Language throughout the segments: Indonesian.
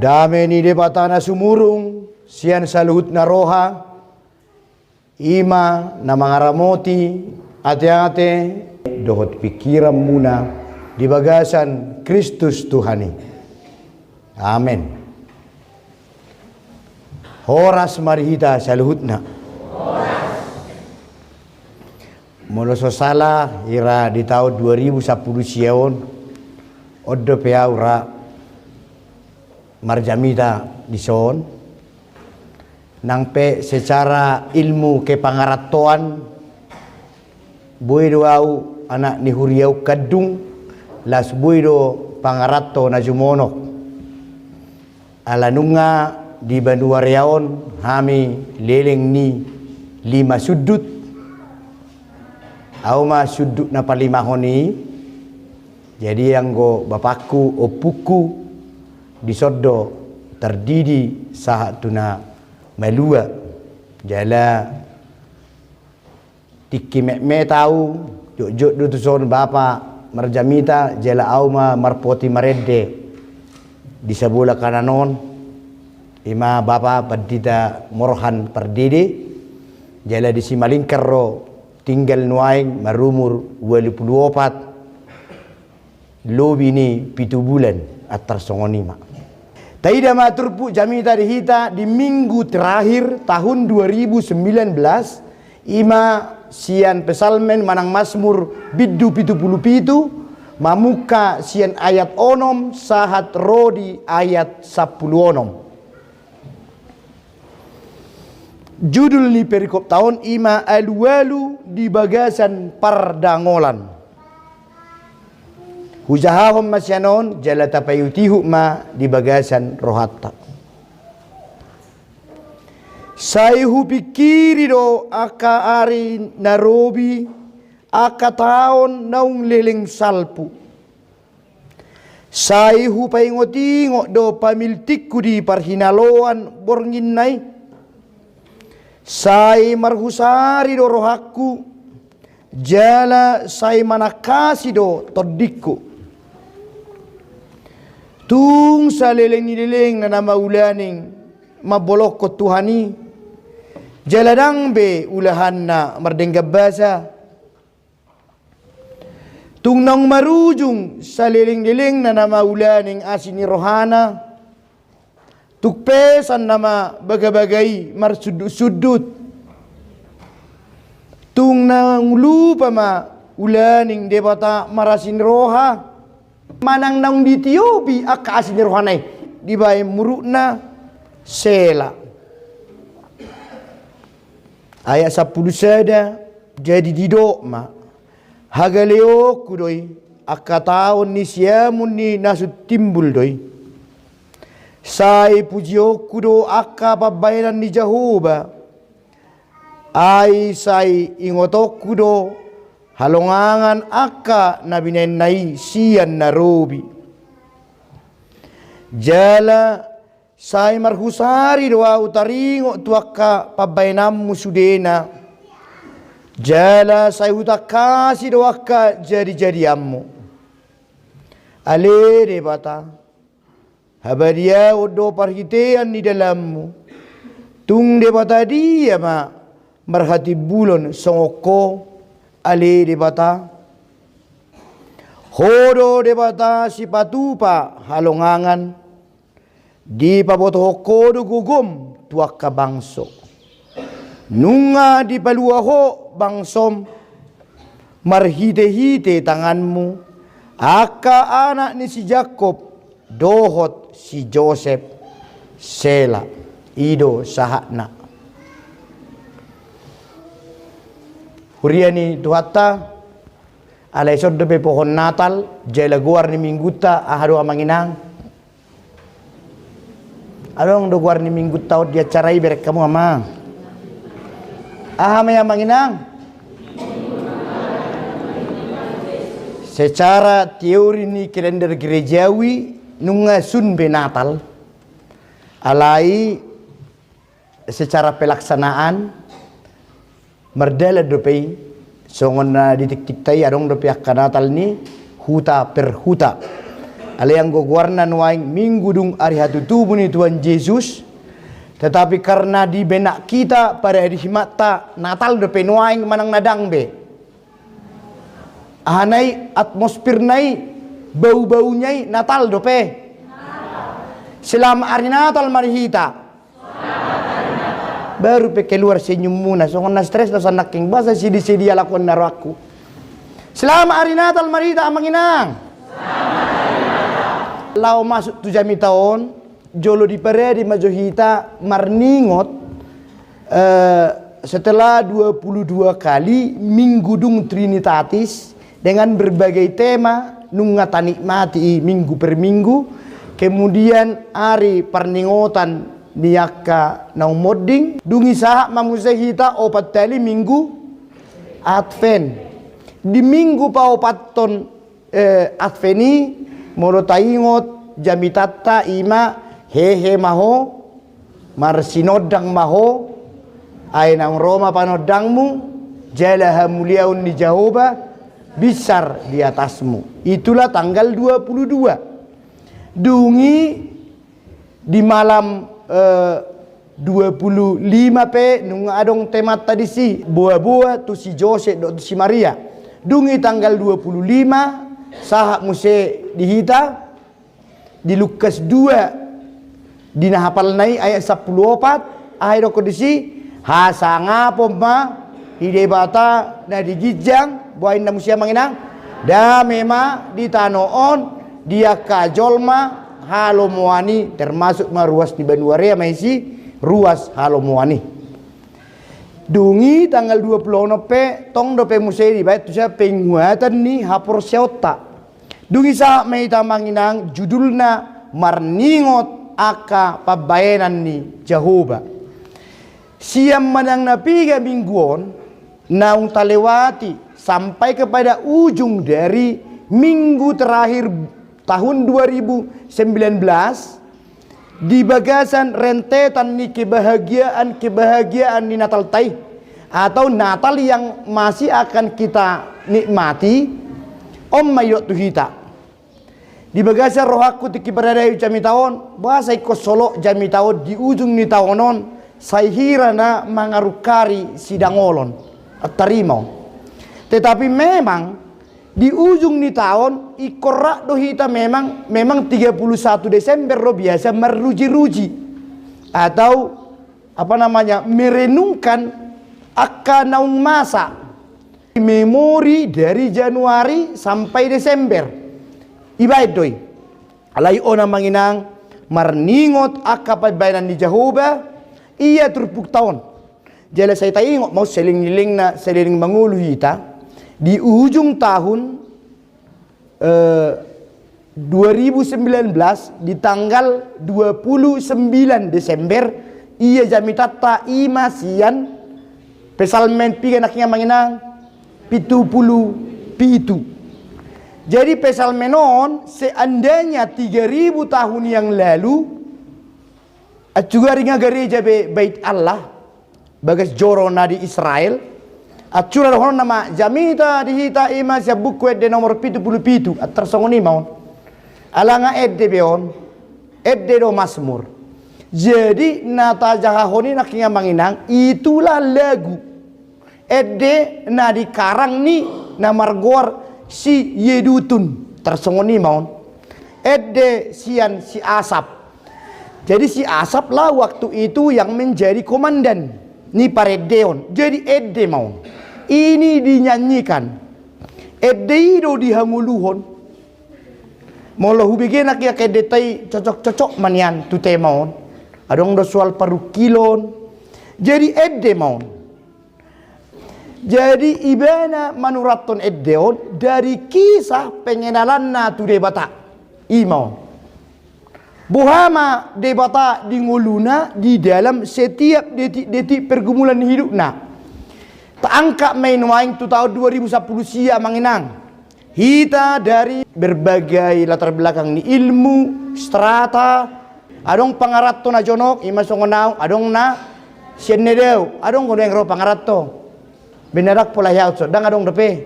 Dame ni debatana sumurung, sian saluhut na roha, ima na mga ramoti, ate-ate, dohot pikiran muna, di bagasan Kristus Tuhani. Amen. Horas marihita saluhut na. Mula sosala ira di tahun 2010 siaon, oddo peaura marjamita di son, nang pe secara ilmu kepangaratoan, buido au anak ni huriau kadung, las buido pangarato na jumonok, alanunga di Banduariaon hami leleng ni 5 sudut, auma sudut na palimahon ni, jadi yang go bapakku opuku disodo terdidi sahat tuna melua jala tikimek tahu jok dutuson bapa marjamita jala auma marpoti marede di sebelah kananon ima bapa padita morhan perdidi jala di simalingkero tinggal nuaing marumur 24 lobi ni 7 bulan atar songonima. Taida maturpu jamita dihita di minggu terakhir tahun 2019 ima sian pesalmen manang Mazmur biddu 77 mamuka sian ayat onom sahat rodi ayat 10 onom. Judul ni perikop tahun ima alu-alu di bagasan pardangolan. Hujahahum masyanon jala tapayutihu ma di bagasan rohatta. Saihu pikiri do aka ari narobi aka taon naung leleng salpu. Saihu paingotingok do pamiltikku di parhinaloan borngin nai. Sai marhusari do rohakku jala sai manakasi do todikku. Tung sa leleng na nama ulaning mabolok ko Tuhani jaladang be ulahan na mardenggab basa tung nang marujung sa leleng na nama ulaning asini rohana tukpesan nama bagabagay marsudut tung nang lupa ma ulaning debata marasin roha manang naung di Tiobi aka asin rohanai di bay murukna sela ayat 10 sada jadi didok ma hagaleo kudoi aka taon ni siamun ni nasut timbul doi sai pujio kudo aka pabayanan ni Jehovah ai sai ingotok kudo halongangan aka nabinenai sian narobi jala sai marhusari doa utaringo tuaka pabainam musudena jala sai utakasi doaka jadi ammu ale de bata habaria odo parhitean di dalammu tung de bata dia ma marhati bulon songoko ale de bata hodo de bata si patupa halongangan di paboto kodo gugum tuak ka bangso nunga di paluaho bangsom marhite-hite tanganmu aka anak ni si Jakob dohot si Joseph sela ido sahakna huriani tuhatta alay soddo be pohon Natal jela guar ni mingguta ahado amanginang along do guar ni mingguta dia carai berek kamu ama ahamay amanginang secara teori ni kalender gerejawi nunga sun be Natal alai secara pelaksanaan merdela dopei songon na ditik-tik tay adong dopiak kanatal ni huta per huta Ale yang goguarna nuaing minggu dung hari hatutubu ni Tuhan Yesus. Tetapi karena di benak kita pada hari himata Natal depe nuaing manang nadang be. Ahanai atmosfer nai bau-baunya Natal dope. Selama hari Natal mari hita. Baru pe keluar senyum muna. So na stres na sanak king basa sidi-sidi alakon naraku. Selama hari Natal mari hita amanginang. Lau masuk 7 tahun jolo di paredi majohita marningot setelah 22 kali minggu dung Trinitatis dengan berbagai tema nungata nikmati minggu per minggu, kemudian hari perningotan niaka naumoding dungi sahak mamusehita opat tali minggu Advent di minggu pa opat ton Adveni moro taingot jamitata ima hehe maho marsinodang maho ay nang Roma panodangmu jalaha muliaun di Jehovah besar di atasmu. Itulah tanggal 22 dungi di malam 25 pe nung adong temat tadi si buah-buah tu si Jose do si Maria dungi tanggal 25 sahak muse dihita di Lukas 2 dina hafal nai ayat 14 ayat kodisi hasanga pomma hidebata na digijang buain na musia manginang da mema ditanoon dia kajolma halomoani termasuk maruas di Banuarea maisi ruas halomoani dungi tanggal 20 pe tong dope musei di bait tu saya penguatan ni hapor seota dungi sa may tamanginang judulna marningot aka pabayanan ni Jehovah siam manang napiga mingguon naung talewati sampai kepada ujung dari minggu terakhir tahun 2019 di bagasan rentetan ni kebahagiaan ni Natal tai atau Natal yang masih akan kita nikmati mayot tuhita di bagasan rohaku tiki beradai jami tahun bahasa ikut solo jami tahun di ujung ni tahunon saya hira na mangarukari sidangolon atarimau tetapi memang di ujung ni tahun ikorak dohita memang 31 Desember lo biasa meruji-ruji atau apa namanya merenungkan akan naung masa memori dari Januari sampai Desember ibaid doi alai ona manginang marningot akapat bayanan di Jehovah iya terpuk tahun jala saya taingot mau seling-seling na seling mangulu hita di ujung tahun 2019 di tanggal 29 Desember ia jamitata imasian pesalmen piga naknya manginang pitu. Jadi pesalmenon seandainya 3000 tahun yang lalu juga ringa gereja bait Allah bagas jorona di Israel acura hono nama jamita dihita ima sia buku de nomor 77 tersongoni maun alanga edde beon edde do Mazmur jadi nata jahahoni nakinga manginang itulah lagu edde na dikarang ni na margor si Yedutun tersongoni maun edde sian si Asap jadi si Asap lah waktu itu yang menjadi komandan ni paredeon jadi edde maun ini dinyanyikan edeido dihanguluhon molo hubigena kia kedetai cocok-cocok manian tu temaon adong do soal parukilon jadi edde maun jadi ibana manuraton eddeon dari kisah pengenalan na tu debata imaun buhama debata di nguluna di dalam setiap detik-detik pergumulan hidupna Taangka main waing tu tahun 2010 sia manginang. Hita dari berbagai latar belakang ni ilmu, strata, adong pangarat to na jonok, ima songonau, adong na siennedeu, adong kono yang ro pangarat to. Benerak pola yaut so, dang adong depe.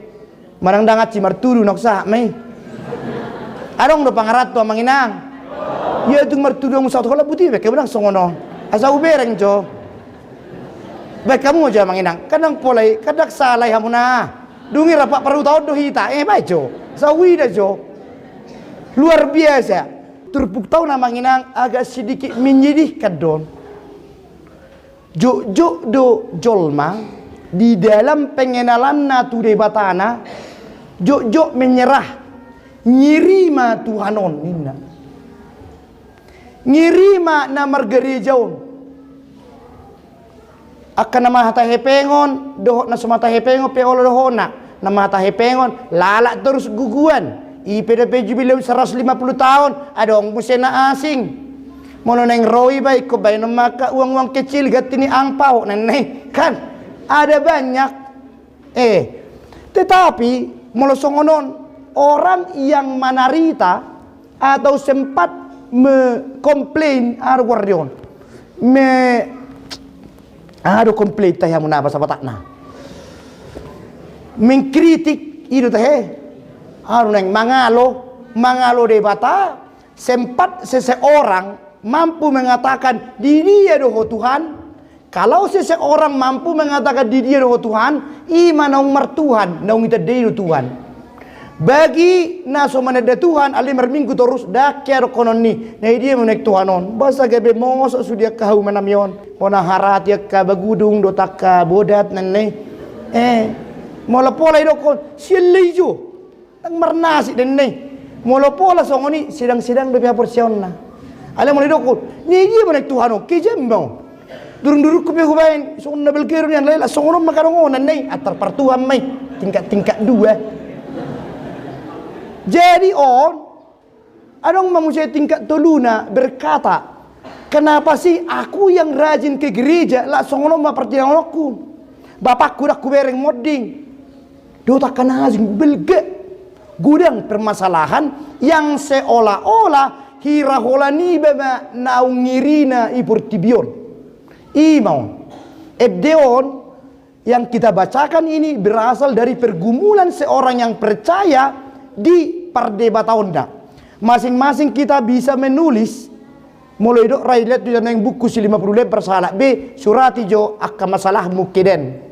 Manang dangat si martudu noksa mai. Adong do pangarat to manginang. Ya tu mertudong satu kalau putih be kebenang songono. Asa ubereng jo. Baik kamu aja manginang. Kadang polai, kadang salah hamuna. Dungi rapak perlu tahu do hita. Baik jo. Sawi dah jo. Luar biasa. Terpuk tahu nama manginang agak sedikit menyedihkan don. Jo do jolma di dalam pengenalan natu debatana. Jo menyerah. Nyirima Tuhanon inna. Ngirima na margerejaon akan nama hata hepengon doh na sumata hepengon peolo dohona nama hata hepengon lalak terus guguan IPDP jubileum 150 tahun adong musena asing mono neng roi baik ko bay maka uang-uang kecil gatini angpau neneh kan ada banyak tetapi molosongonon orang yang manarita atau sempat komplain guardian komplain tah yang apa sahabat takna mengkritik itu teh neng mangalo debata sempat seseorang mampu mengatakan di dia doh Tuhan. Kalau seseorang mampu mengatakan di dia doh Tuhan, iman naung mertuhan naung kita deui Tuhan. Bagi naso manada Tuhan ali merminggu terus dakyar konon ni na dia menek Tuhanon basa gabe mosok sudia kau manamion ona harat ya ka bagudung do takka bodat nenne mola pola idokon sileijo nang marnasi denne mola pola songoni sidang-sidang do pihak porsionna ale mola idokon ni dia menek Tuhanon kejembo durung-durung ku behubain sonna belkeru yang lela songono makarongon nenne atar partuhan mai tingkat-tingkat dua. Jadi adong manusia tingkat toluna berkata, kenapa sih aku yang rajin ke gereja lah songono ma pertidangan aku. Bapakku dah kubereng moding. Do tak kana azing belge. Gudang permasalahan yang seolah-olah hiraholani bema naungirina ipurtibion. Imau. Ebdeon yang kita bacakan ini berasal dari pergumulan seorang yang percaya di perdebataonda. Masing-masing kita bisa menulis mulai dok railet tu yang buku 50 lembar salah B surati jo akka masalah mukiden.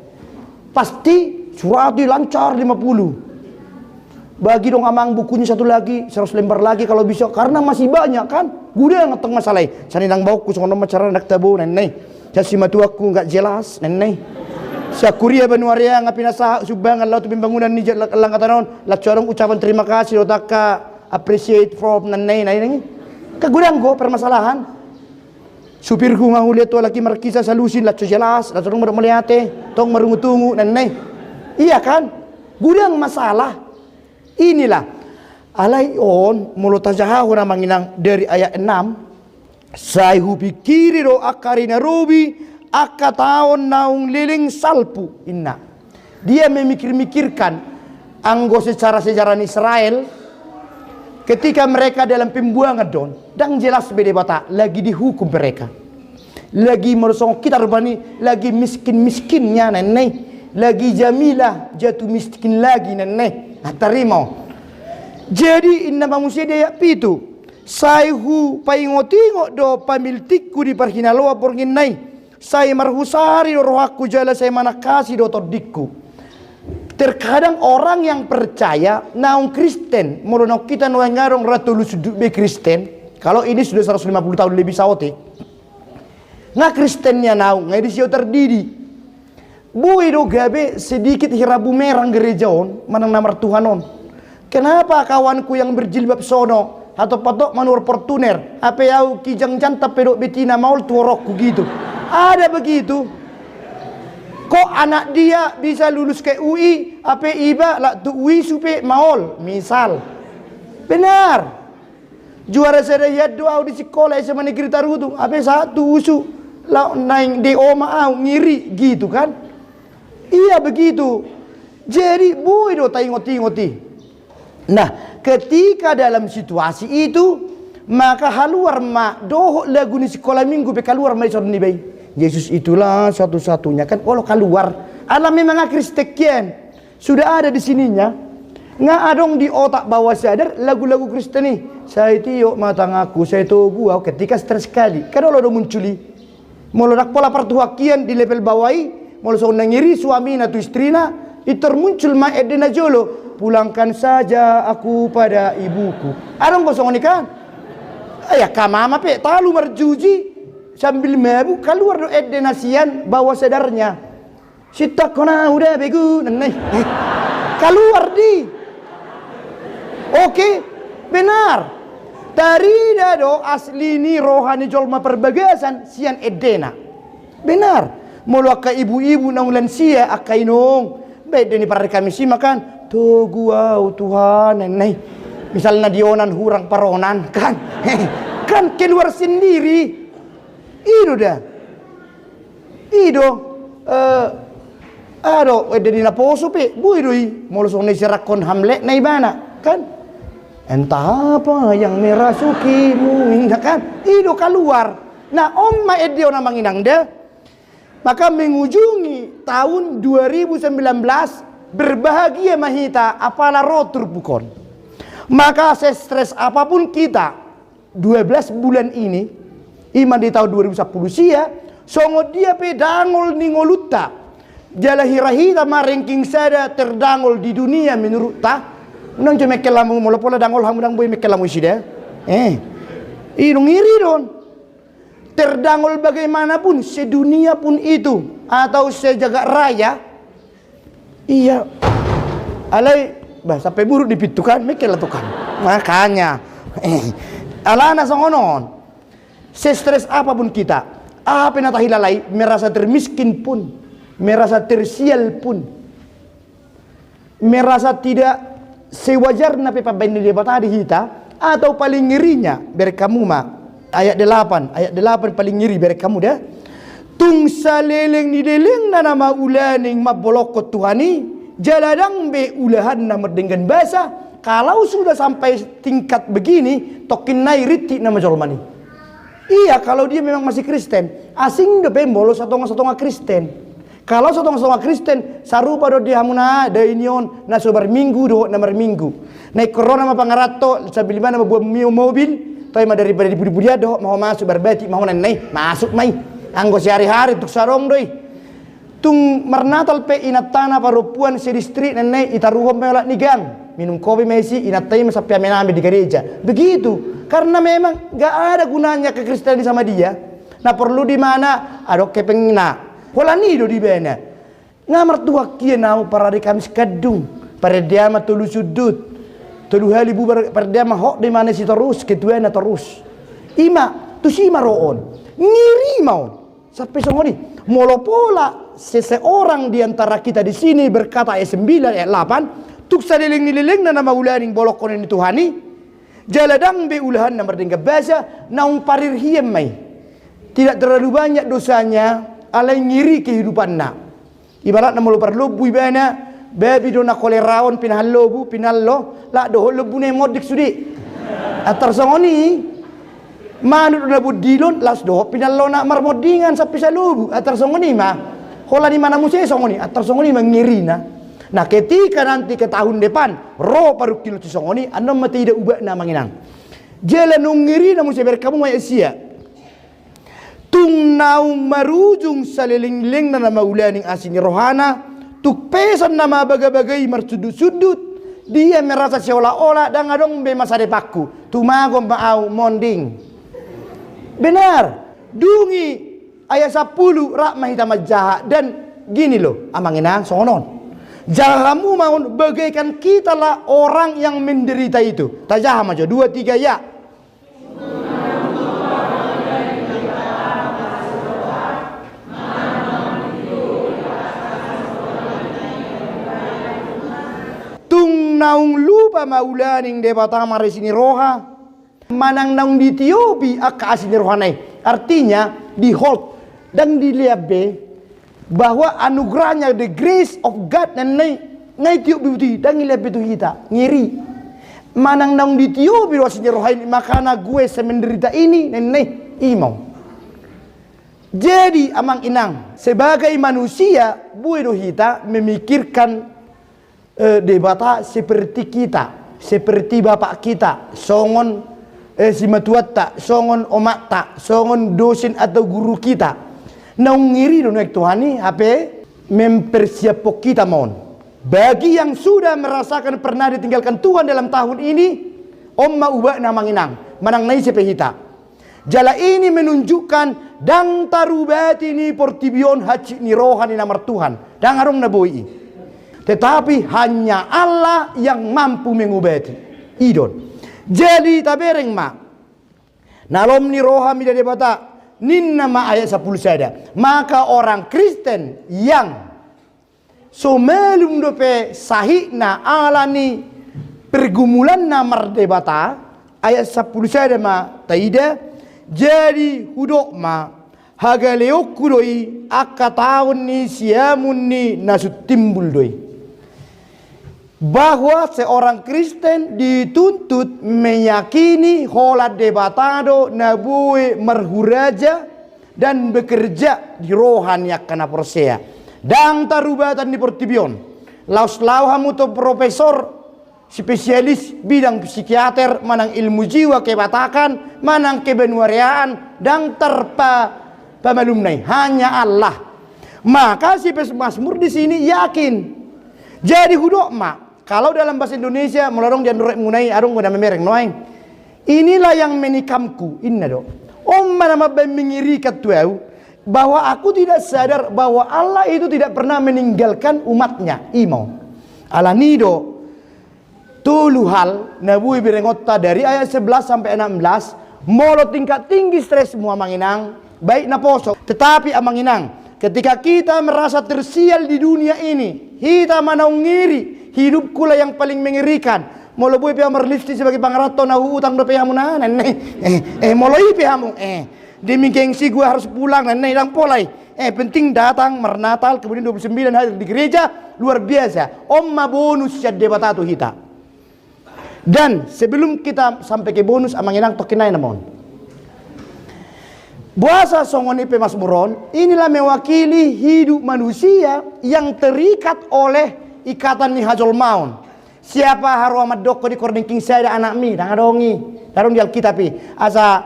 Pasti surati lancar 50. Bagi dong amang bukunya satu lagi 100 lembar lagi kalau bisa karena masih banyak kan. Gude ngeteng masalah. Sani nang bauku sono macara nak tabu nenei. Jasi matu aku enggak jelas nenei. Syakuria banuaria ngapinasa subangan laut pembangunan ni langkatanon la corong ucapan terima kasih otaka appreciate from nanay ini kagudang go permasalahan supirku ngahuliat to laki markisa salusin la jelas la corong meliate tong marungutungu nanay iya kan gudang masalah inilah alayon mulotajahahu namanginang dari ayat 6 saya pikiri ro akarina robi Aka tahun naung liling salpu inna. Dia memikir-mikirkan anggo secara sejarah Israel ketika mereka dalam pembuangan don dan jelas beda bata lagi dihukum mereka. Lagi merosong kita rupani lagi miskin-miskinnya nenek, lagi jamilah jatuh miskin lagi nenek. Nah, terima. Jadi inna manusia dia pitu. Saihu paingotingo do pamiltiku di parhinaloa pornginai. Saya marhusari rohaku jala saya mana kasih do todikku. Terkadang orang yang percaya naung Kristen, mulunok kita nuangarong ratulus be Kristen. Kalau ini sudah 150 tahun lebih saote. Nga Kristennya naung, nga disio terdidi. Boy do gabe sedikit hirabu merang gerejaon, manang namar Tuhanon. Kenapa kawanku yang berjilbab sono atau patok manur portuner, apa yau kijang jantap pedok betina maul tuorokku gitu. Ada begitu. Kok anak dia bisa lulus ke UI, apa iba lah tu UI supe maol, misal. Benar. Juara sedayat doa di sekolah SMA negeri Tarutung, apa satu usu lah naik DO mau ngiri gitu kan? Iya begitu. Jadi boy do ngoti-ngoti. Nah, ketika dalam situasi itu maka haluar ma doh lagu ni sekolah minggu pe keluar mai sorni bay. Yesus itulah satu-satunya kan kalau keluar alam memang Kristekian sudah ada di sininya Nga adong di otak bawah sadar lagu-lagu Kristen nih. Saya tiok mata ngaku, saya tuh gua ketika stres sekali. Kadang lo udah munculi. Molo nak pola pertuhakian di level bawahi, molo so nangiri suami na tu istrina, itu muncul ma edena jolo. Pulangkan saja aku pada ibuku. Adong kosong kan? Ayah kamama pe talu marjuji sambil mabuk keluar do eddenasian bawah sadarnya. Sita kona udah begu nenai. Keluar di. Oke, benar. Dari dado asli ni rohani jolma perbagasan sian edena. Benar. Mulu akka ibu-ibu nang lansia akai nong. Baik deni para kami simakan. Tuh gua Tuhan nenai. Misalnya dionan hurang paronan kan. Kan keluar sendiri. Itu dah. Itu ado edeni na poso pe. Bu idoi mulu song nei serakon hamlet nai bana kan. Entah apa yang merasukimu, kan? Itu keluar. Nah, Oma Edio namang inang deh. Maka mengunjungi tahun 2019 berbahagia mahita apalah rotur bukan. Maka stres apapun kita 12 bulan ini iman di tahun 2010 sia songo dia pedangol ningoluta jalahirahita ma ranking sada terdangol di dunia menurut ta. Nang cuma kelamu mula pola dangol hamudang boy mekelamu sida. Irung iri don. Terdangol bagaimanapun sedunia pun itu atau sejagat raya. Iya. Alai bah sampai buruk dipitukan mekel tukan. Makanya alana songonon. Stres apapun kita, apa nata hilalai merasa termiskin pun, merasa tersial pun, merasa tidak sewajarnya pepa benda debat tadi kita atau paling ngerinya berkamu ma ayat 8 paling ngiri berkamu dah tung saleleng ni deleng na nama ulaning mabolokot tuhani jaladang be ulahan nama dengan bahasa kalau sudah sampai tingkat begini tokin nai riti nama jolmani. Iya kalau dia memang masih Kristen asing udah pembolos satonga Kristen. Kalau satu-satu Kristen sarupa do dia hamuna da inion na sobar minggu do na minggu. Naik corona ma pangarato sabil mana buat mobil, toy ma daripada di budi do mau masuk berbati mau nanai masuk mai. Anggo sehari-hari tuk sarong doi. Tung marnatal pe inatana parupuan se distrik nanai itaruhom pelak nigang. Minum kopi mesi inatai sampai menambe di gereja. Begitu. Karena memang enggak ada gunanya kekristenan sama dia. Nah perlu di mana ada kepengina. Wala nido di bena. Ngamar tuha kia nau para di Kamis Kadung. Para dia ma tulu sudut. Tulu hali bubar para dia ma hok di mana si terus ketuana terus. Ima tu si maroon. Ngiri mau. Sampai songoni. Molo pola seseorang di antara kita di sini berkata ayat 9 ayat 8. Tuk saliling-liling na nama ulaning bolok konen Tuhani. Jaladang be ulahan na merdengka bahasa naung parir hiem mai. Tidak terlalu banyak dosanya. Alai ngiri kehidupan na. Ibarat na mulu perlobu ibana, babi do na kolerawan pinhallobu pinallo, la do lobu ne modik sudi. Atar songoni manu do na budilon las do pinallo na marmodingan sa pisalubu. Atar songoni ma hola di mana musi songoni, atar songoni mangiri na. Nah ketika nanti ke tahun depan roh paru kilo songoni, anom mati tidak ubah na manginang. Jalan ngiri na musi berkamu ma sia. Tung naung marujung saliling-ling na nama ulaning asini rohana tuk pesan nama bagai-bagai marsudut-sudut dia merasa seolah-olah dan adong be masa depaku tumagom maau monding benar dungi ayat 10 rak mahita majaha dan gini loh amanginang sonon jahamu mau bagaikan kita lah orang yang menderita itu tajaham aja 2 3 ya. Naung lupa maulaning debata maresini roha manang naung di Tiobi akka asini rohanai artinya di hold dan diliabe bahwa anugerahnya the grace of God dan ngai Tiobi dan diliabe tu kita ngiri manang naung di Tiobi asini rohanai makana gue semenderita ini dan imau. Jadi amang inang sebagai manusia buedo kita memikirkan debata seperti kita, seperti bapak kita, songon si matuatta, songon omakta, songon dosen atau guru kita. Naungiri donek Tuhani apa mempersiapkan kita mohon. Bagi yang sudah merasakan pernah ditinggalkan Tuhan dalam tahun ini, omma ubah namanginang, manang nai sepehita. Jala ini menunjukkan dang tarubati ni portibion haji ni rohani namar Tuhan. Dang arung naboi. Tetapi hanya Allah yang mampu mengobati. Idon. Jadi tabereng ma. Nalom ni rohami dari bata. Ninna ma ayat 10 sada. Maka orang Kristen yang somelum dope sahihna alani pergumulan namar debata ayat 10 sada ma taida. Jadi hudok ma hagaleok kudoi akataun ni siamun ni nasut timbul doi. Bahwa seorang Kristen dituntut meyakini hola debatado nabui merhuraja dan bekerja di rohan yakana persea. Dan tarubatan di portibion. Laus lauhamu to profesor spesialis bidang psikiater, manang ilmu jiwa kebatakan, manang kebenuariaan, dan terpa pamalumnai hanya Allah. Maka si Mazmur di sini yakin. Jadi hudok mak, kalau dalam bahasa Indonesia melorong dan rek munai arung udah memereng noeng. Inilah yang menikamku, inna do. Omma nama mengirikat tuau bahwa aku tidak sadar bahwa Allah itu tidak pernah meninggalkan umatnya. Imo. Alanido tulu hal nabui birengotta dari ayat 11 sampai 16 molo tingkat tinggi stres semua manginang baik na poso tetapi amanginang ketika kita merasa tersial di dunia ini kita manaungiri hidup kula yang paling mengerikan molo bui pia merlisti sebagai pangarato na utang do pihamu na molo i pihamu demi gengsi gua harus pulang dan polai penting datang mernatal kemudian 29 hari di gereja luar biasa omma bonus debatato hita. Dan sebelum kita sampai ke bonus amanginang tokinai namon. Buasa songoni Mazmuron inilah mewakili hidup manusia yang terikat oleh ikatan nihajul maun. Siapa haru amat doko di kording king saya anak mi dan adongi. Darung di Alkitab asa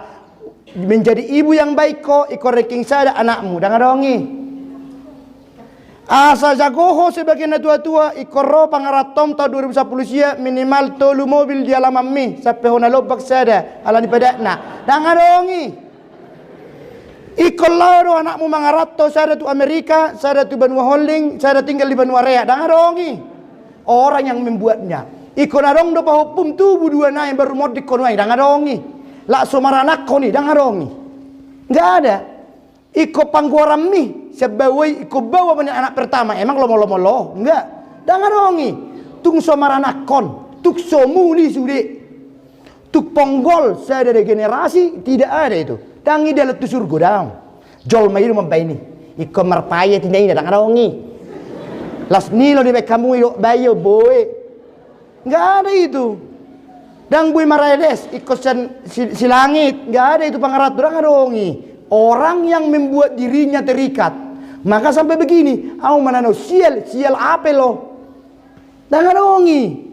menjadi ibu yang baik ko ikording king saya anakmu dan adongi. Asa jagoho sebagai natua-tua ikorro pangaratom tahun 2010 sia minimal tolu mobil di alaman mi sampai hona lobak sada ala di padakna dan ngadongi ikolaro anakmu mangarato sada tu Amerika sada tu Benua Holding sada tinggal di Benua Rea dan ngadongi orang yang membuatnya ikon adong do pahupum tubuh dua na yang baru mod di konwai dan ngadongi lak somaranak koni dan ngadongi nggak ada iko pangguaram mi sebawai iko bawa banyak anak pertama emang lomo enggak dangan rongi tung somaranakon tuk somuli sude tuk ponggol saya dari generasi tidak ada itu tangi dalam tu surga dang jol mai rumah ini iko marpaya tidak ini dangan rongi las nilo di kamu ilo bayo boy enggak ada itu dang bui marades iko si langit enggak ada itu pangarat dangan rongi. Orang yang membuat dirinya terikat. Maka sampai begini. Au manano sial apa lo? Jangan ongi.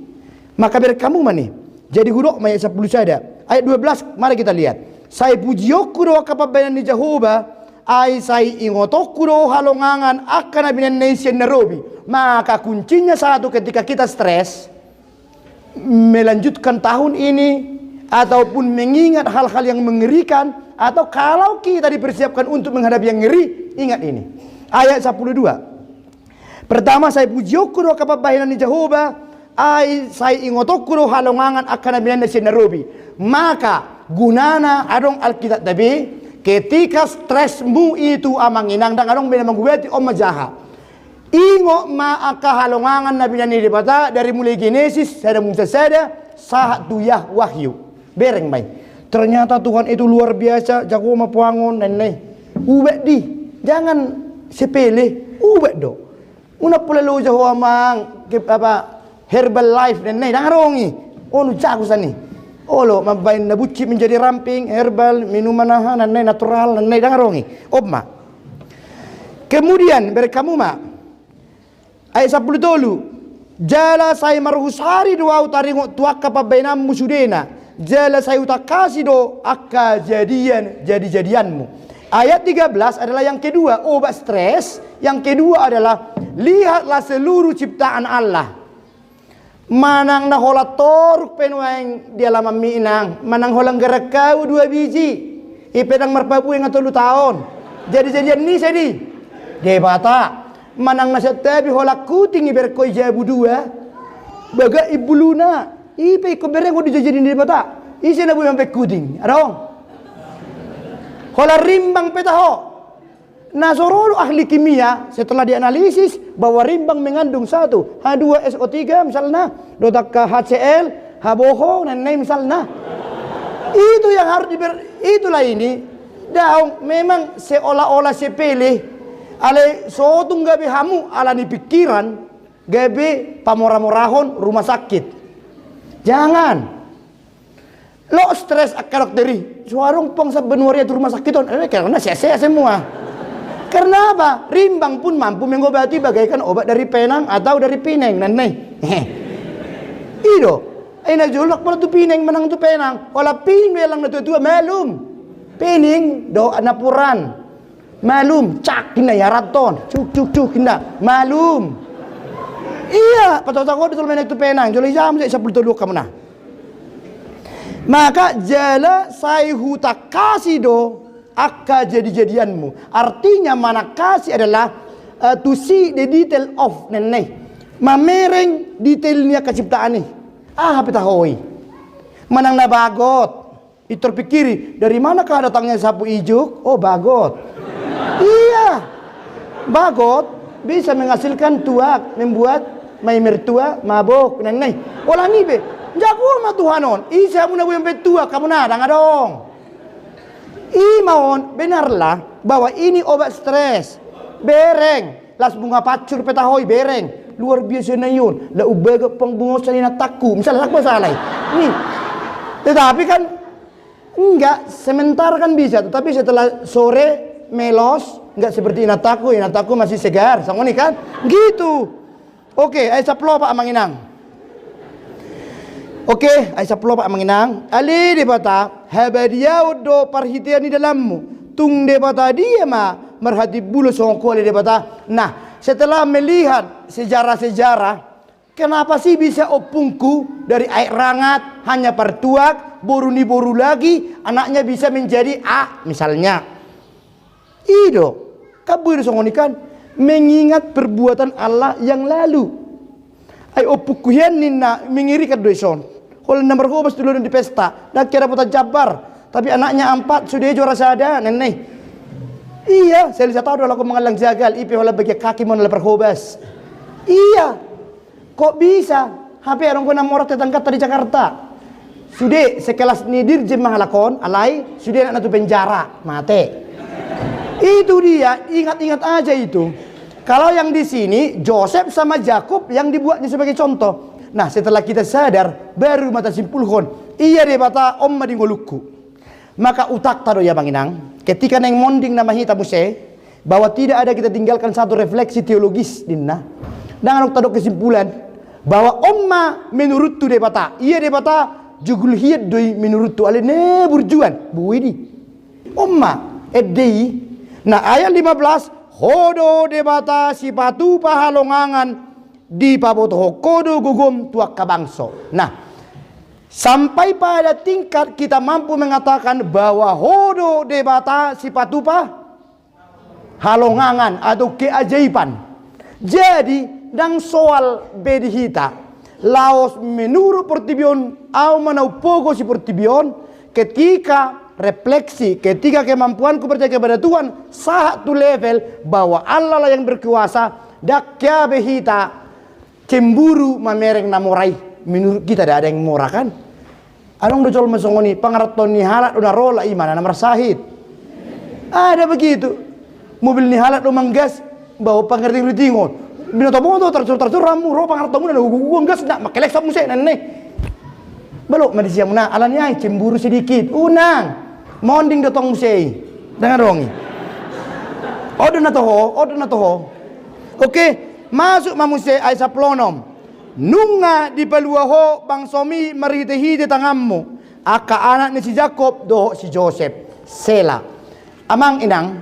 Maka biar kamu mani. Jadi huruf ayat 10 saja. Ayat 12 mari kita lihat. Saya pujiyokuro kapabayan ni Jehovah. Ay saya ingotokuro halongangan akan abinan nation Nairobi. Maka kuncinya satu ketika kita stres. Melanjutkan tahun ini. Ataupun mengingat hal-hal yang mengerikan. Atau kalau kita dipersiapkan untuk menghadapi yang ngeri, ingat ini. Ayat 12. Pertama saya pujiokuro kapabahinan ni Jehovah, ay saya ingotokuro halongangan akan abinan si Nairobi. Maka gunana adong Alkitab tabi ketika stresmu itu amanginang dan adong bina menggubati om majaha. Ingo ma aka halongangan nabi ni dibata dari mulai Genesis sada Musa sada sahat tuyah wahyu. Bereng mai. Ternyata Tuhan itu luar biasa, jago mapuangon dan lain. Ubek di, jangan sepele, ubek do. Una pula lo jago amang herbal life dan lain. Jangan rongi. Oh lu jago sani. Oh lo mabain nabuci menjadi ramping, herbal, minuman dan lain natural dan lain. Jangan rongi. Obma. Kemudian berkamu ma ayat 10 dulu. Jala saya marhusari doa utaringo tuaka pabenam musudena. Jala saya utakasi do akka jadi-jadianmu. Ayat 13 adalah yang kedua, obat stres. Yang kedua adalah lihatlah seluruh ciptaan Allah. Manang na hola toruk penuang di alam minang, manang holang gerakau 2 biji. Ipedang marpabu yang 3 tahun. Jadi-jadian ni sedi. Debata. Manang nasa tabi hola kuting iberkoi jabu 2. Baga ibuluna. Ipe ko bereng ko dijajadin di bata. Isi na bu sampai kuting. Adong. Hola rimbang petaho. Nasorolo ahli kimia setelah dianalisis bahwa rimbang mengandung 1 H2SO3 misalnya, dotak HCl, H2O dan lain misalnya. Itu yang harus itulah ini. Daung memang seolah-olah sepele. Ale sotung gabe hamu ala ni pikiran gabe pamorah-morahon rumah sakit. Jangan. Lo stres akalok dari suarong pang sa benuaria rumah sakit on. Karena saya semua. Karena apa? Rimbang pun mampu mengobati bagaikan obat dari penang atau dari pineng nanai. Ido. Aina julak pala tu pineng menang tu penang. Wala pineng belang na tua malum. Pineng do anapuran. Malum cak kina ya raton. Cuk kina. Malum. Iya, patut aku ditul menek tu penang. Jolai jam saya 10 kamu nah. Maka jala sayhu takasi do akka jadi-jadianmu. Artinya mana kasih adalah to see the detail of neneh. Mamereng detailnya keciptaan nih. Apa tahoi? Manang na bagot. Terpikiri dari manakah datangnya sapu ijuk? Oh bagot. Iya. Bagot bisa menghasilkan tuak, membuat mai mertua mabok neneh. Olah ni be. Jago ma Tuhanon. Isa mo na bu yang tua kamu na dong. Imaon benarlah bahwa ini obat stres. Bereng, las bunga pacur petahoi bereng. Luar biasa na yun. La ubaga pang bunga sa nataku. Misalnya masalah. Nih. Tetapi kan enggak, sementara kan bisa, tetapi setelah sore melos, enggak seperti inataku masih segar. Sama nih kan? Gitu. Oke, ay saplo Pak Manginang. Oke, ay saplo Pak Manginang. Ali di bata, habadiyaw do perhatian di dalammu. Tung di bata dia mah merhati bulu songko di bata. Nah, setelah melihat sejarah-sejarah, kenapa sih bisa opungku dari air rangat hanya pertuak, boru ni boru lagi, anaknya bisa menjadi A misalnya. Ido, kabur songonikan mengingat perbuatan Allah yang lalu. Ay opukuyan nina mengirikan doison. Kalau nomor hobas dulu di pesta, dah kira putar jabar, tapi anaknya 4 sudah juara sada nenek. Iya, saya lihat tahu kalau aku mengalang jagal, ipi hola bagi kaki mau leper hobas. Iya, kok bisa? HP orang kena morat tetang kata di Jakarta. Sudah sekelas nidir jemaah lakon, alai sudah nak tu penjara, mate. Itu dia, ingat-ingat aja itu. Kalau yang di sini Joseph sama Yakub yang dibuatnya sebagai contoh. Nah, setelah kita sadar, baru mata simpulkan. Iya deh bata om madingoluku. Maka utak tado ya Banginang. Ketika neng monding nama hita muse, bahwa tidak ada kita tinggalkan satu refleksi teologis dinna. Dengan tado kesimpulan bahwa omma menurut tu deh bata. Iya deh bata jugul hiat doi menurut tu ale ne burjuan. Buidi. Omma edei. Nah, ayat 15, hodo debata sipatu pahalongangan di pabotoho kodo gugum tuak kabangso. Nah, sampai pada tingkat kita mampu mengatakan bahwa hodo debata sipatu pahalongangan atau keajaiban. Jadi, dang soal bedihita, laos menurut pertibion au manau pogo si pertibion ketika refleksi, ketika kemampuanku percaya kepada Tuhan satu level bahwa Allah lah yang berkuasa, dakya behita cemburu mamereng namorai. Menurut kita tidak ada yang murah kan? Anong docol masongoni pangaraton ni halat una rola imana namar sahid. Ada begitu. Mobil ni halat umang gas bawa pangerting rutingon. Binoto moto tercur ramu ro pangaraton na guguang gas nak makelek sa musik nanne. Belok madisiam na alannya cemburu sedikit. Unang monding dotong musei dengan rongi. Odo na toho. Oke, masuk mamuse ay saplonom. nunga di peluaho bang somi merihite-hite tangammu aka anak ni si Jakob doho si Joseph Sela. Amang inang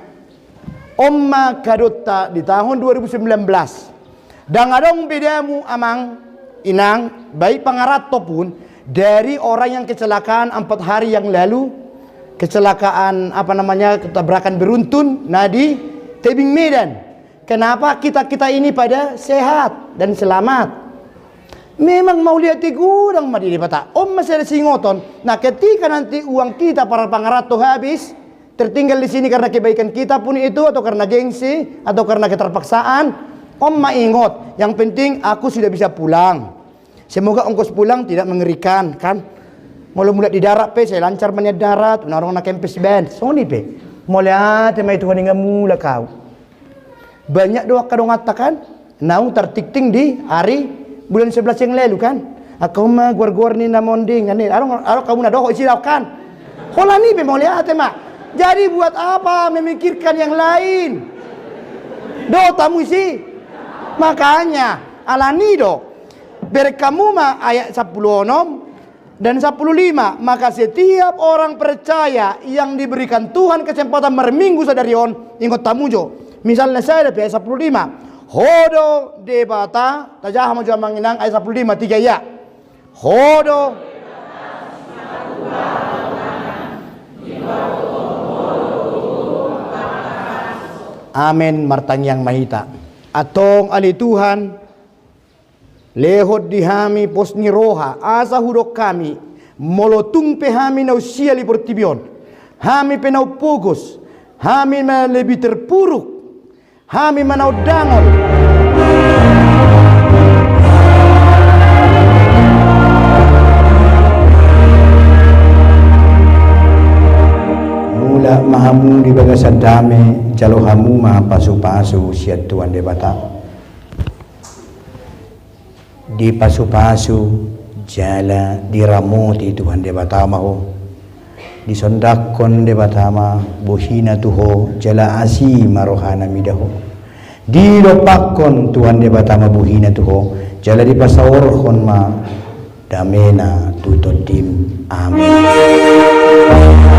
omma kadotta di tahun 2019 dan adong bedamu amang inang baik pangarato pun dari orang yang kecelakaan 4 hari yang lalu, kecelakaan ketabrakan beruntun nadi tebing Medan. Kenapa kita ini pada sehat dan selamat? Memang mau lihat di gudang madi di pata. Masih ada singoton. Nah, ketika nanti uang kita para pangarato habis, tertinggal di sini karena kebaikan kita pun itu, atau karena gengsi, atau karena keterpaksaan, ingat, yang penting aku sudah bisa pulang. Semoga ongkos pulang tidak mengerikan, kan? Mulai di darat pe, saya lancar banyak darat, narong na kempes band, soni pe. Mulai temai Tuhan hingga mula kau. Banyak doa kadang ngatakan, naung tertikting di hari bulan 11 yang lalu kan? Aku mah guar-guar ni namonding kan? Arok kamu nadoh isilau kan? Hola ni pe mulai tema. Jadi buat apa memikirkan yang lain? Do tamu isi. Makanya alani do. Berkamu mah ayat 10 dan 15. Maka setiap orang percaya yang diberikan Tuhan kesempatan merminggu sadarion ingot tamu jo. Misalnya saya ayat 15. Hodo debata tajah maju manginang ayat 15 3 ya. Hodo Amin martang yang mahita. Atong ali Tuhan lehot dihami posni roha asa hudok kami molotung pe hami na usia li portibion. Hami penau pogos, hami mana lebih terpuruk, hami manau dangol. Mula mahamu di bagasan dame jalo hamu maha pasu-pasu siat Tuhan debata di pasu-pasu jala diramoti Tuhan debata maho di sondakon debata ma bohina tuho jala asi marohana midaho di lopakon Tuhan debata ma bohina tuho jala di pasaworhon ma damena tutodim amin.